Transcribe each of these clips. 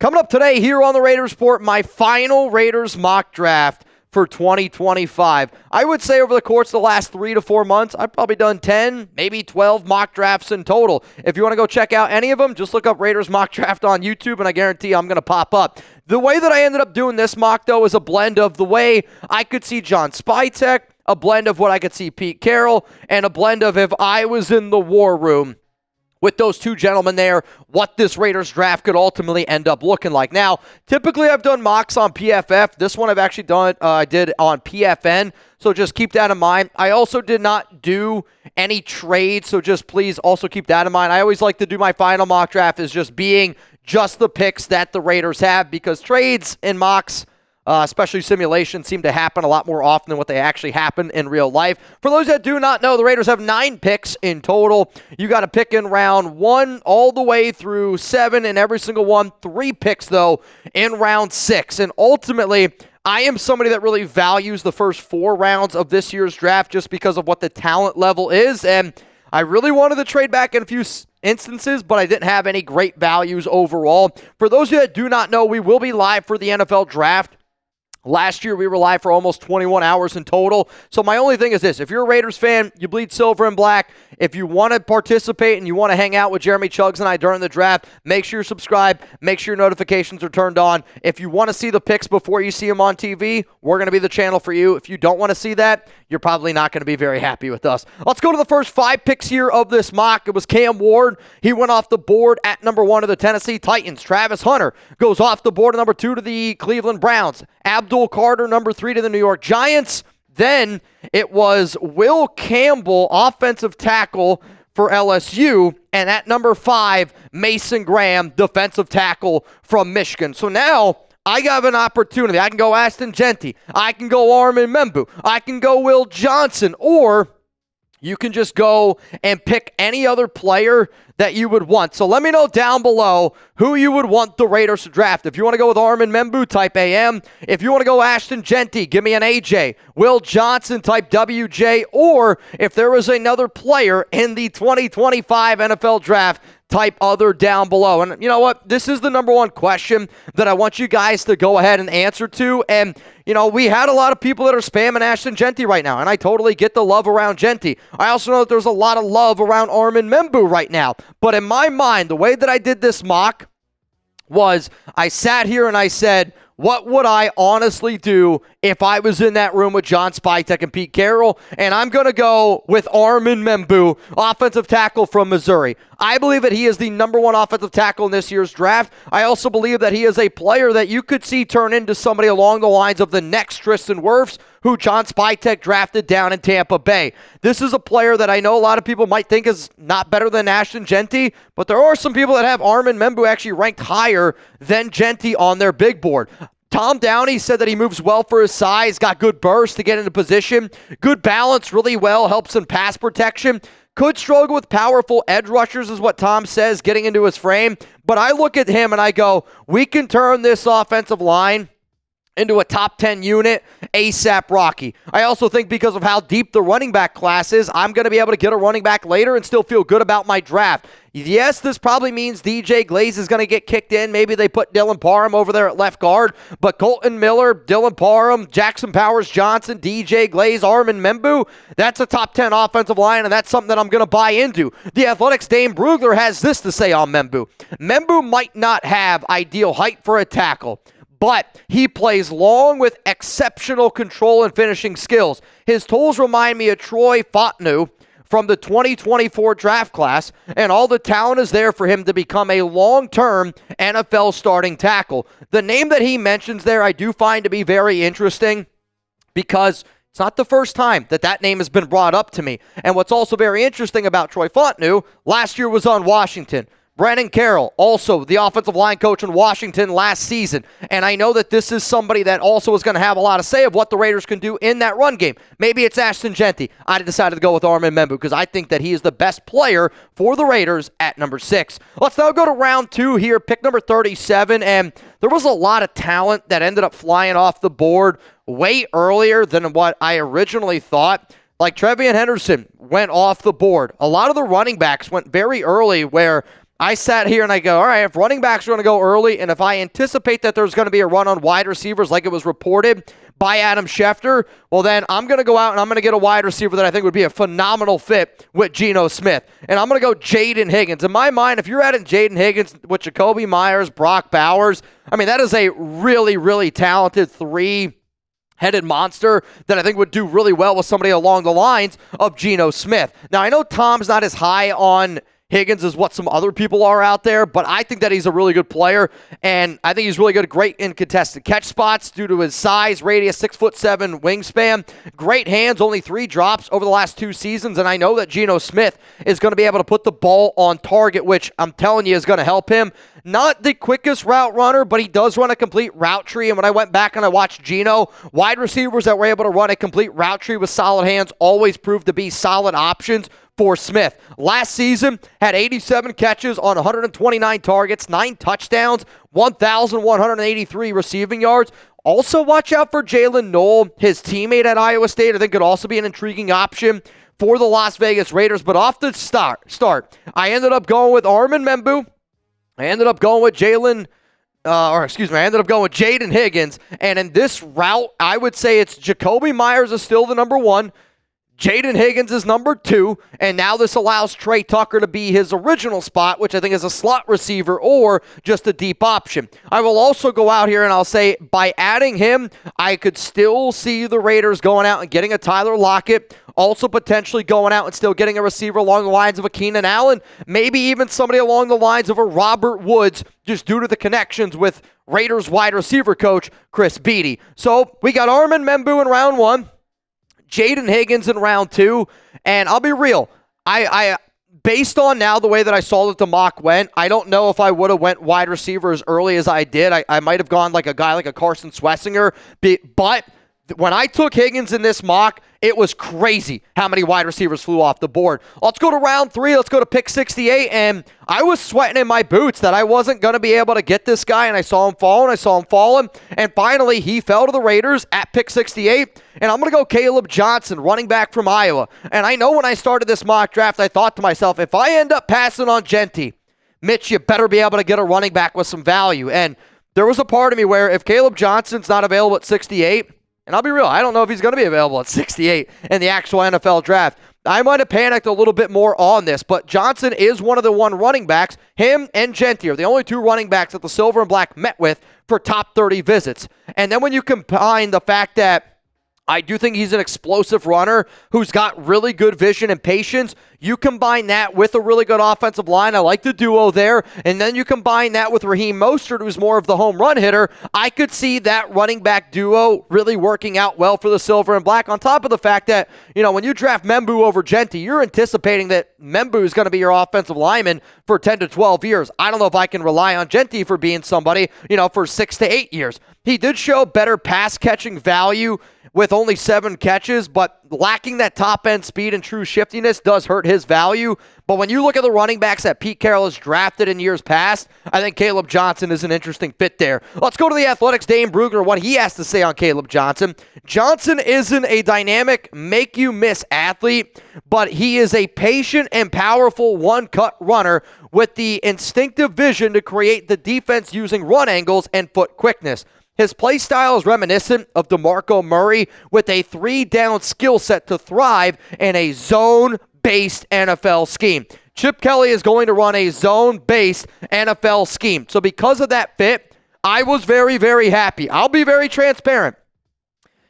Coming up today here on the Raiders Report, my final Raiders mock draft for 2025. I would say over the course of the last 3 to 4 months, I've probably done 10, maybe 12 mock drafts in total. If you want to go check out any of them, just look up Raiders mock draft on YouTube, and I guarantee I'm going to pop up. The way that I ended up doing this mock, though, is a blend of the way I could see John Spytek, a blend of what I could see Pete Carroll, and a blend of if I was in the war room with those two gentlemen there, what this Raiders draft could ultimately end up looking like. Now, typically I've done mocks on PFF. This one I've actually done, I did on PFN, so just keep that in mind. I also did not do any trades, so just please also keep that in mind. I always like to do my final mock draft as just being just the picks that the Raiders have, because trades and mocks, especially simulations, seem to happen a lot more often than what they actually happen in real life. For those that do not know, the Raiders have 9 picks in total. You got to pick in round 1 all the way through 7 in every single one. 3 picks, though, in round 6. And ultimately, I am somebody that really values the first 4 rounds of this year's draft just because of what the talent level is. And I really wanted to trade back in a few instances, but I didn't have any great values overall. For those of you that do not know, we will be live for the NFL draft. Last year, we were live for almost 21 hours in total. So my only thing is this. If you're a Raiders fan, you bleed silver and black. If you want to participate and you want to hang out with Jeremy Chuggs and I during the draft, make sure you're subscribed. Make sure your notifications are turned on. If you want to see the picks before you see them on TV, we're going to be the channel for you. If you don't want to see that, you're probably not going to be very happy with us. Let's go to the first 5 picks here of this mock. It was Cam Ward. He went off the board at number 1 to the Tennessee Titans. Travis Hunter goes off the board at number 2 to the Cleveland Browns. Abdul Carter, number 3 to the New York Giants. Then it was Will Campbell, offensive tackle for LSU. And at number 5, Mason Graham, defensive tackle from Michigan. So now I got an opportunity. I can go Ashton Jeanty. I can go Armand Membou. I can go Will Johnson. Or you can just go and pick any other player that you would want. So let me know down below who you would want the Raiders to draft. If you want to go with Armand Membou, type AM. If you want to go Ashton Jeanty, give me an AJ. Will Johnson, type WJ. Or if there was another player in the 2025 NFL draft, type other down below. And you know what? This is the number one question that I want you guys to go ahead and answer to. And, you know, we had a lot of people that are spamming Ashton Jeanty right now, and I totally get the love around Jeanty. I also know that there's a lot of love around Armand Membou right now. But in my mind, the way that I did this mock was I sat here and I said, what would I honestly do if I was in that room with John Spytek and Pete Carroll? And I'm going to go with Armand Membou, offensive tackle from Missouri. I believe that he is the number 1 offensive tackle in this year's draft. I also believe that he is a player that you could see turn into somebody along the lines of the next Tristan Wirfs, who John Spytek drafted down in Tampa Bay. This is a player that I know a lot of people might think is not better than Ashton Jeanty, but there are some people that have Armand Membou actually ranked higher than Jeanty on their big board. Tom Downey said that he moves well for his size, got good burst to get into position, good balance really well, helps in pass protection. Could struggle with powerful edge rushers is what Tom says, getting into his frame. But I look at him and I go, we can turn this offensive line into a top 10 unit ASAP Rocky. I also think because of how deep the running back class is, I'm going to be able to get a running back later and still feel good about my draft. Yes, this probably means DJ Glaze is going to get kicked in. Maybe they put Dylan Parham over there at left guard. But Colton Miller, Dylan Parham, Jackson Powers-Johnson, DJ Glaze, Armand Membou, that's a top 10 offensive line, and that's something that I'm going to buy into. The Athletics' Dane Brugler has this to say on Membou. Membou might not have ideal height for a tackle, but he plays long with exceptional control and finishing skills. His tools remind me of Troy Fontenot from the 2024 draft class, and all the talent is there for him to become a long-term NFL starting tackle. The name that he mentions there I do find to be very interesting because it's not the first time that that name has been brought up to me. And what's also very interesting about Troy Fontenot, last year was on Washington. Brandon Carroll, also the offensive line coach in Washington last season. And I know that this is somebody that also is going to have a lot to say of what the Raiders can do in that run game. Maybe it's Ashton Jeanty. I decided to go with Armand Membou because I think that he is the best player for the Raiders at number 6. Let's now go to round 2 here, pick number 37. And there was a lot of talent that ended up flying off the board way earlier than what I originally thought. Like Trevion Henderson went off the board. A lot of the running backs went very early where I sat here and I go, all right, if running backs are going to go early, and if I anticipate that there's going to be a run on wide receivers like it was reported by Adam Schefter, well, then I'm going to go out and I'm going to get a wide receiver that I think would be a phenomenal fit with Geno Smith. And I'm going to go Jayden Higgins. In my mind, if you're adding Jayden Higgins with Jacoby Myers, Brock Bowers, I mean, that is a really, really talented three-headed monster that I think would do really well with somebody along the lines of Geno Smith. Now, I know Tom's not as high on Higgins is what some other people are out there, but I think that he's a really good player, and I think he's really good, great in contested catch spots due to his size, radius, 6'7" wingspan, great hands, only 3 drops over the last 2 seasons, and I know that Geno Smith is going to be able to put the ball on target, which I'm telling you is going to help him. Not the quickest route runner, but he does run a complete route tree, and when I went back and I watched Geno, wide receivers that were able to run a complete route tree with solid hands always proved to be solid options for Smith. Last season, had 87 catches on 129 targets, 9 touchdowns, 1,183 receiving yards. Also, watch out for Jalen Nohl, his teammate at Iowa State. I think could also be an intriguing option for the Las Vegas Raiders. But off the start, I ended up going with Armand Membou. I ended up going with Jayden Higgins. And in this route, I would say it's Jacoby Myers is still the number 1. Jayden Higgins is number 2, and now this allows Trey Tucker to be his original spot, which I think is a slot receiver or just a deep option. I will also go out here and I'll say by adding him, I could still see the Raiders going out and getting a Tyler Lockett, also potentially going out and still getting a receiver along the lines of a Keenan Allen, maybe even somebody along the lines of a Robert Woods, just due to the connections with Raiders wide receiver coach Chris Beatty. So we got Armand Membou in round 1. Jayden Higgins in round 2, and I'll be real, I based on now the way that I saw that the mock went, I don't know if I would have went wide receiver as early as I did. I might have gone like a guy like a Carson Swessinger, but when I took Higgins in this mock, it was crazy how many wide receivers flew off the board. Let's go to round 3. Let's go to pick 68, and I was sweating in my boots that I wasn't going to be able to get this guy, and I saw him falling, and finally he fell to the Raiders at pick 68, and I'm going to go Kaleb Johnson, running back from Iowa. And I know when I started this mock draft, I thought to myself, if I end up passing on Jeanty, Mitch, you better be able to get a running back with some value. And there was a part of me where if Kaleb Johnson's not available at 68, and I'll be real, I don't know if he's going to be available at 68 in the actual NFL draft, I might have panicked a little bit more on this, but Johnson is one of the 1 running backs. Him and Jeanty are the only 2 running backs that the Silver and Black met with for top 30 visits. And then when you combine the fact that I do think he's an explosive runner who's got really good vision and patience. You combine that with a really good offensive line. I like the duo there. And then you combine that with Raheem Mostert, who's more of the home run hitter. I could see that running back duo really working out well for the Silver and Black. On top of the fact that, when you draft Membou over Jeanty, you're anticipating that Membou is going to be your offensive lineman for 10 to 12 years. I don't know if I can rely on Jeanty for being somebody, for 6 to 8 years. He did show better pass catching value with only 7 catches, but lacking that top-end speed and true shiftiness does hurt his value. But when you look at the running backs that Pete Carroll has drafted in years past, I think Kaleb Johnson is an interesting fit there. Let's go to the Athletics' Dane Brugler, what he has to say on Kaleb Johnson. Johnson isn't a dynamic, make-you-miss athlete, but he is a patient and powerful one-cut runner with the instinctive vision to create the defense using run angles and foot quickness. His play style is reminiscent of DeMarco Murray with a 3-down skill set to thrive in a zone-based NFL scheme. Chip Kelly is going to run a zone-based NFL scheme. So because of that fit, I was very, very happy. I'll be very transparent.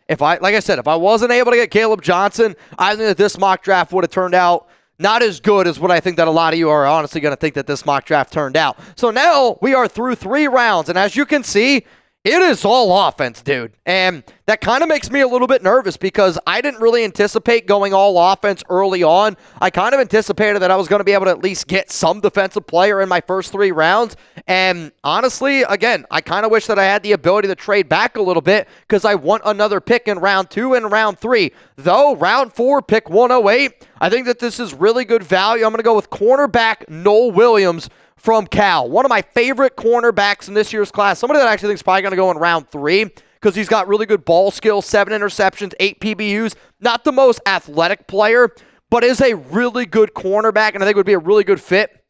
Like I said, if I wasn't able to get Kaleb Johnson, I think that this mock draft would have turned out not as good as what I think that a lot of you are honestly going to think that this mock draft turned out. So now we are through 3 rounds, and as you can see, it is all offense, dude. And that kind of makes me a little bit nervous because I didn't really anticipate going all offense early on. I kind of anticipated that I was going to be able to at least get some defensive player in my first 3 rounds. And honestly, again, I kind of wish that I had the ability to trade back a little bit because I want another pick in round 2 and round 3. Though, round 4, pick 108, I think that this is really good value. I'm going to go with cornerback Nohl Williams from Cal. One of my favorite cornerbacks in this year's class. Somebody that I actually think is probably going to go in round 3 because he's got really good ball skills, 7 interceptions, 8 PBUs. Not the most athletic player, but is a really good cornerback, and I think would be a really good fit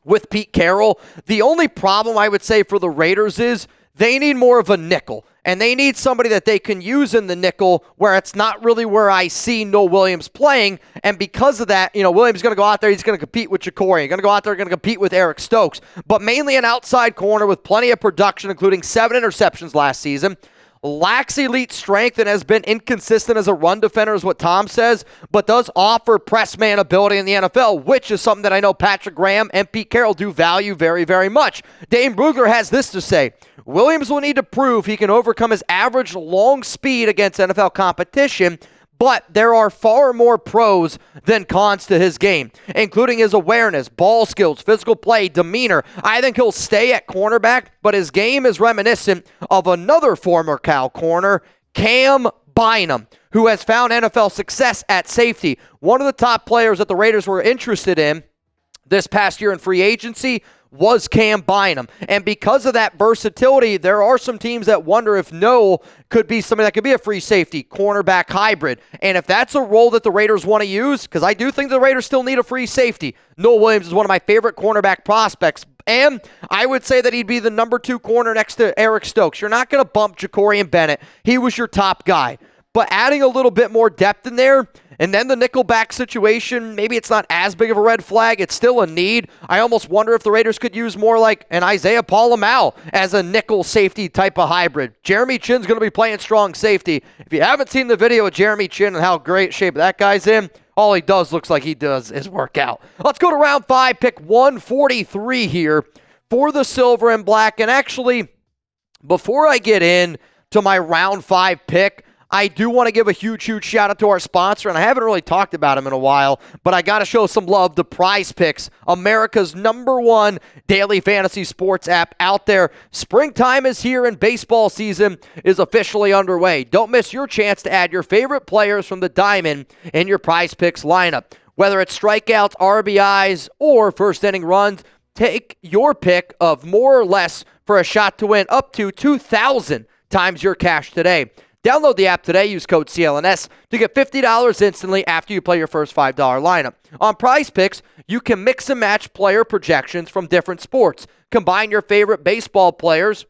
with Pete Carroll. The only problem I would say for the Raiders is they need more of a nickel, and they need somebody that they can use in the nickel where it's not really where I see Nohl Williams playing. And because of that, Williams is going to go out there, he's going to compete with Jacory. He's going to go out there, going to compete with Eric Stokes, but mainly an outside corner with plenty of production, including 7 interceptions last season. Lacks elite strength and has been inconsistent as a run defender is what Tom says, but does offer press man ability in the NFL, which is something that I know Patrick Graham and Pete Carroll do value very, very much. Dane Brugler has this to say: Williams will need to prove he can overcome his average long speed against NFL competition, but there are far more pros than cons to his game, including his awareness, ball skills, physical play, demeanor. I think he'll stay at cornerback, but his game is reminiscent of another former Cal corner, Cam Bynum, who has found NFL success at safety. One of the top players that the Raiders were interested in this past year in free agency was Cam Bynum. And because of that versatility, there are some teams that wonder if Nohl could be somebody that could be a free safety, cornerback hybrid. And if that's a role that the Raiders want to use, because I do think the Raiders still need a free safety, Nohl Williams is one of my favorite cornerback prospects. And I would say that he'd be the number 2 corner next to Eric Stokes. You're not going to bump Jacory and Bennett. He was your top guy. But adding a little bit more depth in there, and then the nickelback situation, maybe it's not as big of a red flag. It's still a need. I almost wonder if the Raiders could use more like an Isaiah Paul-Amal as a nickel safety type of hybrid. Jeremy Chinn's going to be playing strong safety. If you haven't seen the video of Jeremy Chinn and how great shape that guy's in, all he does looks like he does is work out. Let's go to round 5, pick 143 here for the silver and black. And actually, before I get in to my round 5 pick, I do want to give a huge, huge shout out to our sponsor, and I haven't really talked about him in a while, but I got to show some love to Prize Picks, America's #1 daily fantasy sports app out there. Springtime is here and baseball season is officially underway. Don't miss your chance to add your favorite players from the diamond in your Prize Picks lineup. Whether it's strikeouts, RBIs, or first inning runs, take your pick of more or less for a shot to win up to 2,000 times your cash today. Download the app today. Use code CLNS to get $50 instantly after you play your first $5 lineup. On Prize Picks, you can mix and match player projections from different sports. Combine your favorite baseball players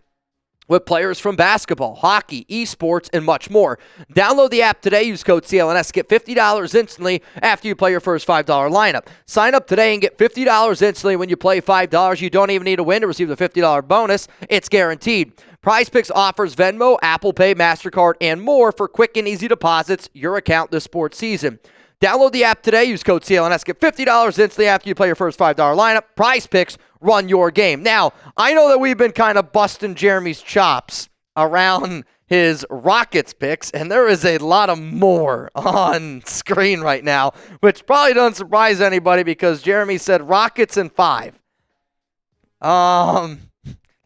with players from basketball, hockey, esports, and much more. Download the app today. Use code CLNS. Get $50 instantly after you play your first $5 lineup. Sign up today and get $50 instantly when you play $5. You don't even need to win to receive the $50 bonus. It's guaranteed. PrizePicks offers Venmo, Apple Pay, MasterCard, and more for quick and easy deposits your account this sports season. Download the app today. Use code CLNS. Get $50 instantly after you play your first $5 lineup. PrizePicks, run your game. Now, I know that we've been kind of busting Jeremy's chops around his Rockets picks, and there is a lot of more on screen right now, which probably doesn't surprise anybody because Jeremy said Rockets in 5.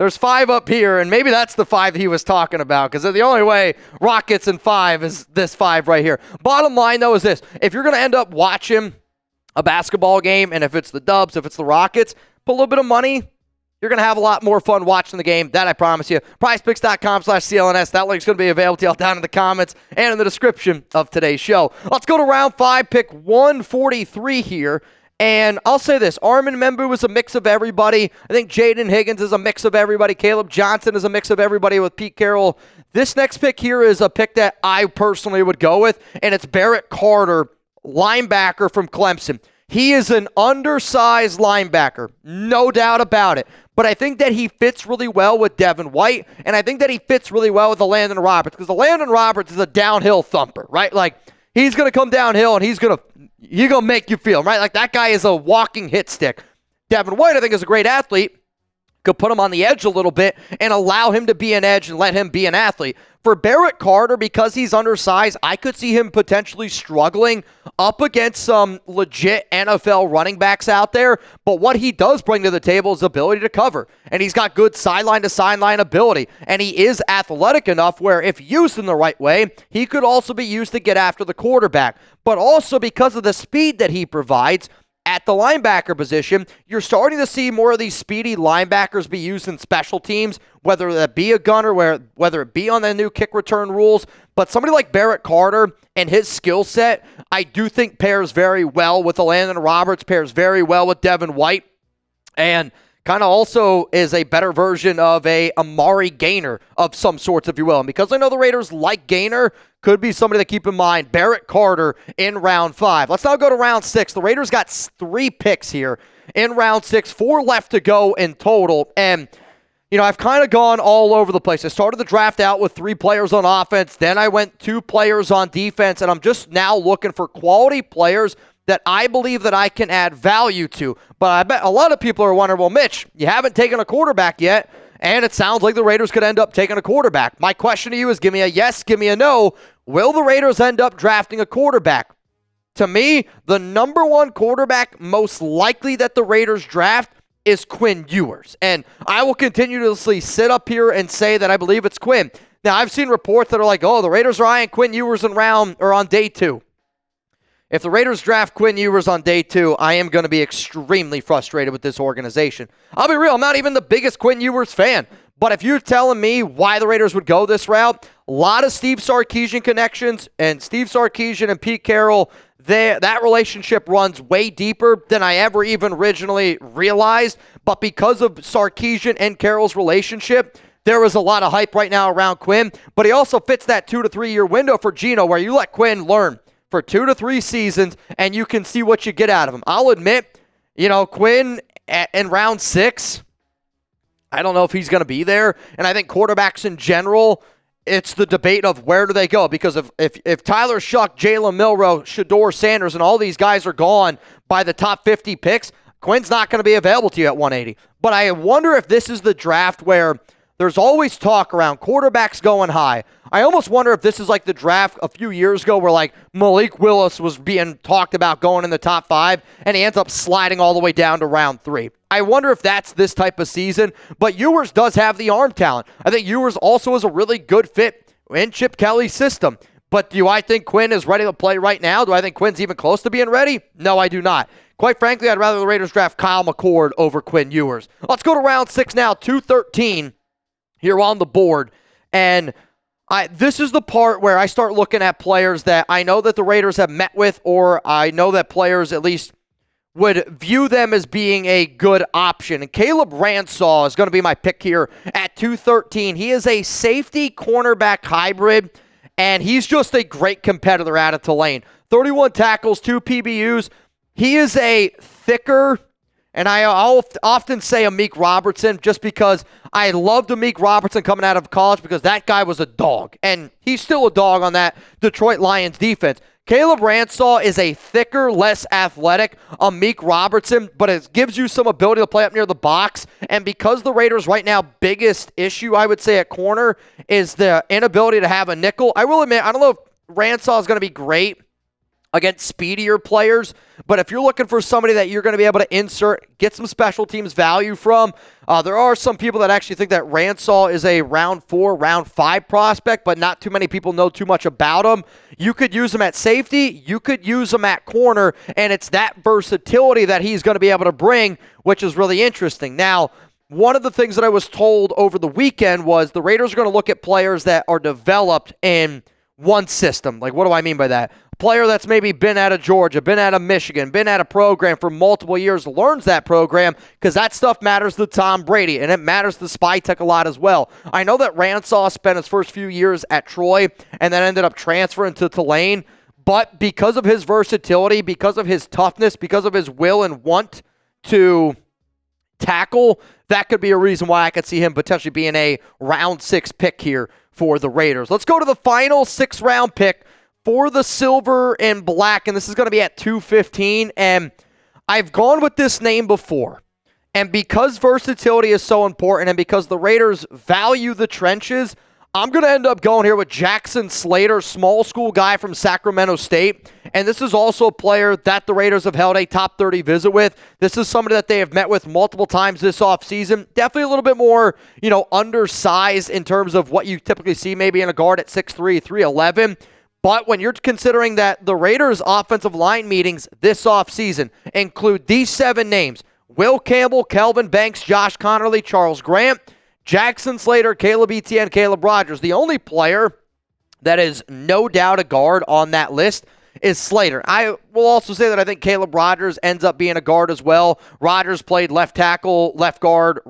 There's 5 up here, and maybe that's the 5 he was talking about, because the only way Rockets in 5 is this 5 right here. Bottom line, though, is this. If you're going to end up watching a basketball game, and if it's the Dubs, if it's the Rockets, put a little bit of money, you're going to have a lot more fun watching the game. That I promise you. PrizePicks.com/CLNS. That link's going to be available to y'all down in the comments and in the description of today's show. Let's go to round 5, pick 143 here. And I'll say this, Armand Membou is a mix of everybody. I think Jayden Higgins is a mix of everybody. Kaleb Johnson is a mix of everybody with Pete Carroll. This next pick here is a pick that I personally would go with, and it's Barrett Carter, linebacker from Clemson. He is an undersized linebacker, no doubt about it. But I think that he fits really well with Devin White, and I think that he fits really well with the Landon Roberts, because the Landon Roberts is a downhill thumper, right? Like, he's going to come downhill, and he's going to make you feel, right? Like, that guy is a walking hit stick. Devin White, I think, is a great athlete. Could put him on the edge a little bit and allow him to be an edge and let him be an athlete. For Barrett Carter, because he's undersized, I could see him potentially struggling up against some legit NFL running backs out there. But what he does bring to the table is ability to cover. And he's got good sideline-to-sideline ability. And he is athletic enough where, if used in the right way, he could also be used to get after the quarterback. But also because of the speed that he provides, at the linebacker position, you're starting to see more of these speedy linebackers be used in special teams, whether that be a gunner, whether it be on the new kick return rules. But somebody like Barrett Carter and his skill set, I do think pairs very well with the Landon Roberts, pairs very well with Devin White. and kind of also is a better version of a Amari Gainer of some sorts, if you will. And because I know the Raiders like Gainer, could be somebody to keep in mind. Barrett Carter in round 5. Let's now go to round 6. The Raiders got 3 picks here in round 6, 4 left to go in total. And, I've kind of gone all over the place. I started the draft out with 3 players on offense. Then I went 2 players on defense. And I'm just now looking for quality players that I believe that I can add value to. But I bet a lot of people are wondering, well, Mitch, you haven't taken a quarterback yet, and it sounds like the Raiders could end up taking a quarterback. My question to you is, give me a yes, give me a no. Will the Raiders end up drafting a quarterback? To me, the number 1 quarterback most likely that the Raiders draft is Quinn Ewers. And I will continuously sit up here and say that I believe it's Quinn. Now, I've seen reports that are like, the Raiders are eyeing Quinn Ewers on day 2. If the Raiders draft Quinn Ewers on day 2, I am going to be extremely frustrated with this organization. I'll be real, I'm not even the biggest Quinn Ewers fan. But if you're telling me why the Raiders would go this route, a lot of Steve Sarkisian connections, and Steve Sarkisian and Pete Carroll, that relationship runs way deeper than I ever even originally realized. But because of Sarkisian and Carroll's relationship, there is a lot of hype right now around Quinn. But he also fits that 2 to 3 year window for Geno, where you let Quinn learn for 2 to 3 seasons, and you can see what you get out of him. I'll admit, Quinn in round 6, I don't know if he's going to be there. And I think quarterbacks in general, it's the debate of where do they go. Because if Tyler Shuck, Jalen Milroe, Shedeur Sanders, and all these guys are gone by the top 50 picks, Quinn's not going to be available to you at 180. But I wonder if this is the draft where there's always talk around quarterbacks going high. I almost wonder if this is like the draft a few years ago where like Malik Willis was being talked about going in the top 5, and he ends up sliding all the way down to round 3. I wonder if that's this type of season, but Ewers does have the arm talent. I think Ewers also is a really good fit in Chip Kelly's system. But do I think Quinn is ready to play right now? Do I think Quinn's even close to being ready? No, I do not. Quite frankly, I'd rather the Raiders draft Kyle McCord over Quinn Ewers. Let's go to round 6 now, 213 here on the board. And this is the part where I start looking at players that I know that the Raiders have met with, or I know that players at least would view them as being a good option. And Kaleb Ransaw is going to be my pick here at 213. He is a safety cornerback hybrid, and he's just a great competitor out of Tulane. 31 tackles, 2 PBUs. He is a thicker, and I'll often say Amik Robertson just because I loved Amik Robertson coming out of college because that guy was a dog, and he's still a dog on that Detroit Lions defense. Kaleb Ransaw is a thicker, less athletic Amik Robertson, but it gives you some ability to play up near the box. And because the Raiders right now biggest issue, I would say, at corner is the inability to have a nickel. I will admit, I don't know if Ransaw is going to be great against speedier players, but if you're looking for somebody that you're going to be able to insert, get some special teams value from, there are some people that actually think that Ransaw is a round 4, round 5 prospect, but not too many people know too much about him. You could use him at safety, you could use him at corner, and it's that versatility that he's going to be able to bring, which is really interesting. Now, one of the things that I was told over the weekend was the Raiders are going to look at players that are developed in one system. Like, what do I mean by that? Player that's maybe been out of Georgia, been out of Michigan, been at a program for multiple years, learns that program, because that stuff matters to Tom Brady, and it matters to Spytek a lot as well. I know that Ransaw spent his first few years at Troy and then ended up transferring to Tulane, but because of his versatility, because of his toughness, because of his will and want to tackle, that could be a reason why I could see him potentially being a round 6 pick here for the Raiders. Let's go to the final 6th round pick for the silver and black, and this is going to be at 215, and I've gone with this name before, and because versatility is so important and because the Raiders value the trenches, I'm going to end up going here with Jackson Slater, small school guy from Sacramento State, and this is also a player that the Raiders have held a top 30 visit with. This is somebody that they have met with multiple times this offseason. Definitely a little bit more, undersized in terms of what you typically see maybe in a guard at 6'3", 311. But when you're considering that the Raiders' offensive line meetings this offseason include these 7 names: Will Campbell, Kelvin Banks, Josh Connerly, Charles Grant, Jackson Slater, Caleb Etienne, Caleb Rogers. The only player that is no doubt a guard on that list is Slater. I will also say that I think Kaleb Rogers ends up being a guard as well. Rogers played left tackle, left guard,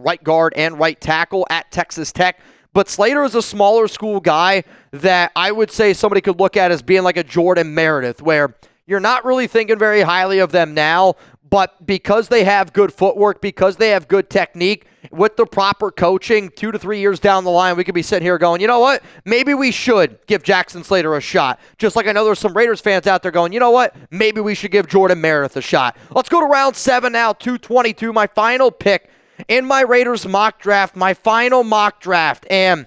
and right tackle at Texas Tech. But Slater is a smaller school guy that I would say somebody could look at as being like a Jordan Meredith, where you're not really thinking very highly of them now, but because they have good footwork, because they have good technique, with the proper coaching, 2 to 3 years down the line, we could be sitting here going, you know what? Maybe we should give Jackson Slater a shot. Just like I know there's some Raiders fans out there going, you know what? Maybe we should give Jordan Meredith a shot. Let's go to round 7 now, 222, my final pick in my Raiders mock draft, my final mock draft. And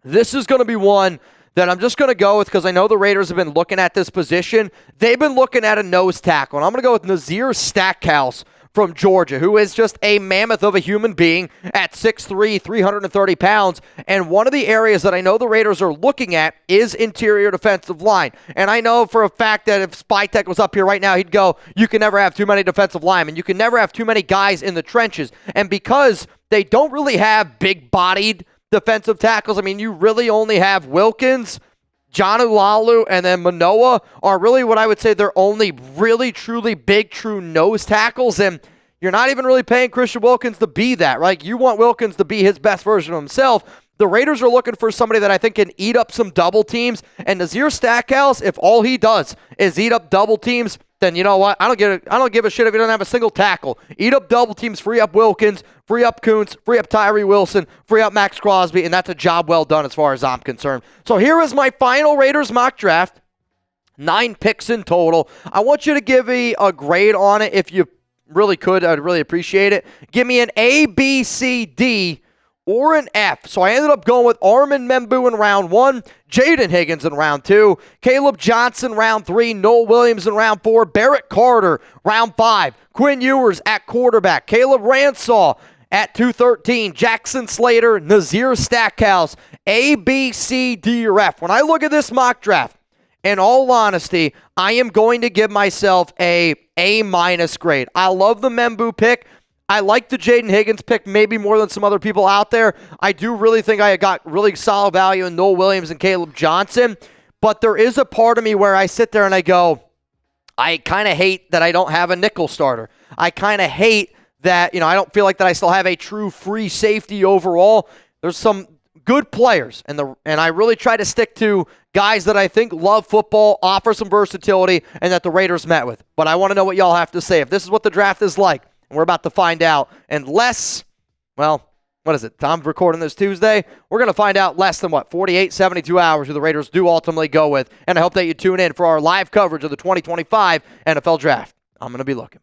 this is going to be one that I'm just going to go with because I know the Raiders have been looking at this position. They've been looking at a nose tackle, and I'm going to go with Nazir Stackhouse from Georgia, who is just a mammoth of a human being at 6'3", 330 pounds. And one of the areas that I know the Raiders are looking at is interior defensive line. And I know for a fact that if Spytek was up here right now, he'd go, you can never have too many defensive linemen. You can never have too many guys in the trenches. And because they don't really have big-bodied defensive tackles, I mean, you really only have Wilkins, John Ulalu, and then Manoa are really what I would say they're only really, truly big, true nose tackles. And you're not even really paying Christian Wilkins to be that, right? You want Wilkins to be his best version of himself. The Raiders are looking for somebody that I think can eat up some double teams. And Nazir Stackhouse, if all he does is eat up double teams, then you know what? I don't give a shit if he doesn't have a single tackle. Eat up double teams, free up Wilkins, free up Kuntz, free up Tyree Wilson, free up Max Crosby, and that's a job well done as far as I'm concerned. So here is my final Raiders mock draft. 9 picks in total. I want you to give me a grade on it if you really could. I'd really appreciate it. Give me an A, B, C, D, or an F. So I ended up going with Armand Membou in round 1, Jayden Higgins in round 2, Kaleb Johnson round 3, Nohl Williams in round 4, Barrett Carter round 5, Quinn Ewers at quarterback, Caleb Ransaw at 213, Jackson Slater, Nazir Stackhouse, A, B, C, D, or F. When I look at this mock draft, in all honesty, I am going to give myself a A- grade. I love the Membou pick. I like the Jayden Higgins pick maybe more than some other people out there. I do really think I got really solid value in Nohl Williams and Kaleb Johnson. But there is a part of me where I sit there and I go, I kind of hate that I don't have a nickel starter. I kind of hate that, I don't feel like that I still have a true free safety overall. There's some good players, and I really try to stick to guys that I think love football, offer some versatility, and that the Raiders met with. But I want to know what y'all have to say. If this is what the draft is like, and we're about to find out. And less, well, what is it? I'm recording this Tuesday. We're going to find out less than, 48, 72 hours who the Raiders do ultimately go with. And I hope that you tune in for our live coverage of the 2025 NFL Draft. I'm going to be looking.